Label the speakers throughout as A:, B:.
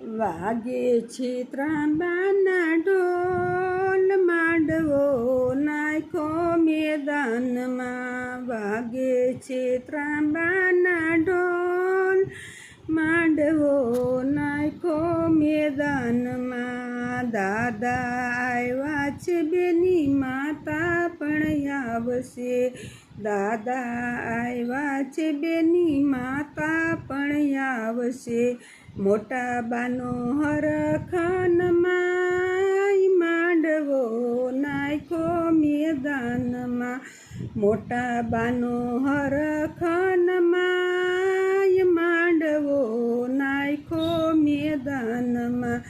A: વાગે છે ત્રાંબાના ઢોલ, માંડવો નાખ્યો મેદાનમાં. વાગે છે ત્રાંબાના ઢોલ, માંડવો નાખ્યો મેદાનમાં. દાદા આવ્યા છે બેની માતા પણ આવશે. દાદા આવ્યા છે બેની માતા પણ આવશે. મોટા બાનો હરખાનમાં, માંડવો નાખ્યો મેદાનમાં. મોટા બાનો હરખાનમાં, માંડવો નાખ્યો મેદાનમાં.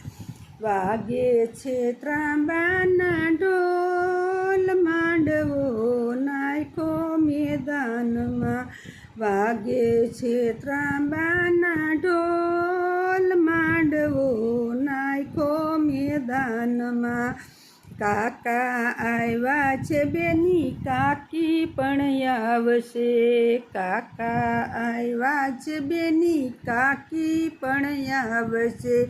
A: વાગે છે ત્રાંબાના ઢોલ, માંડવો નાખ્યો મેદાનમાં. વાગે છે ત્રાંબાના ઢોલ, માંડવો નાખ્યો મેદાનમાં. કાકા આવ્યા છે બેની કાકી પણ આવશે. કાકા આવ્યા છે બેની કાકી પણ આવશે.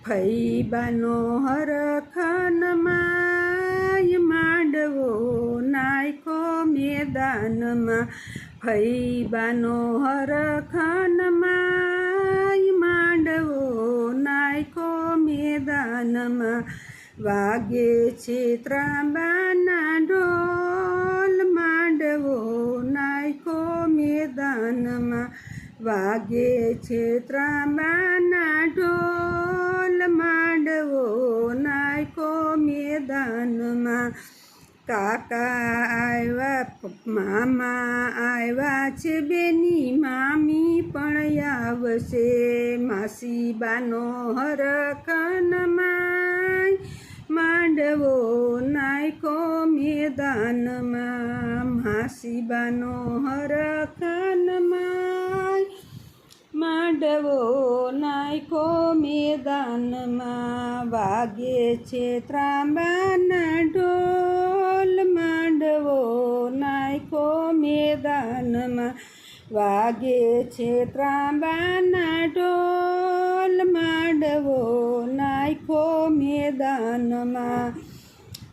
A: ફઈબાનો હરખાનમાં, માંડવો નાખ્યો મેદાનમાં. ફઈબાનો હરખાનમાં, માંડવો નાખ્યો મેદાનમાં. વાગે છે ત્રાંબાના ઢોલ, માંડવો નાખ્યો મેદાનમાં. વાગે છે ત્રાંબાના ઢોલ, માંડવો નાખ્યો મેદાનમાં. કાકા આવ્યા મામા આવ્યા છે બેની મામી પણ આવશે. માસીબાનો હરખાનમાં, માંડવો નાખ્યો મેદાનમાં. માસીબાનો હરખાનમાં, માંડવો નાખ્યો મેદાનમાં. વાગે છે ત્રાંબાના ઢોલ, માંડવો નાખ્યો મેદાનમાં. વાગે છે ત્રાંબાના ઢોલ, માંડવો નાખ્યો મેદાનમાં.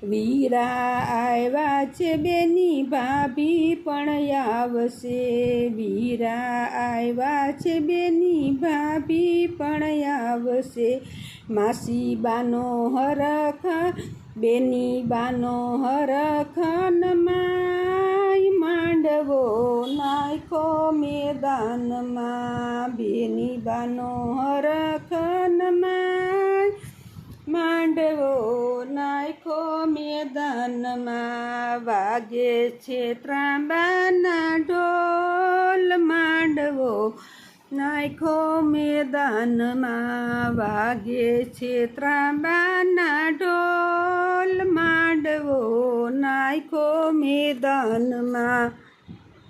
A: વીરા આવ્યા છે બેની ભાભી પણ આવશે. વીરા આવ્યા છે બેની ભાભી પણ આવશે. માસીબાનો હરખા બેની બાનો હરખાનમાં, માંડવો નાખ્યો મેદાનમાં. બેની બાનો હરખાનમાં, માંડવો નાખ્યો મેદાનમાં. વાગે છે ત્રાંબાના ઢોલ, માંડવો નાખ્યો મેદાનમાં. વાગે છે ત્રાંબાના ઢોલ, માંડવો નાખ્યો મેદાનમાં.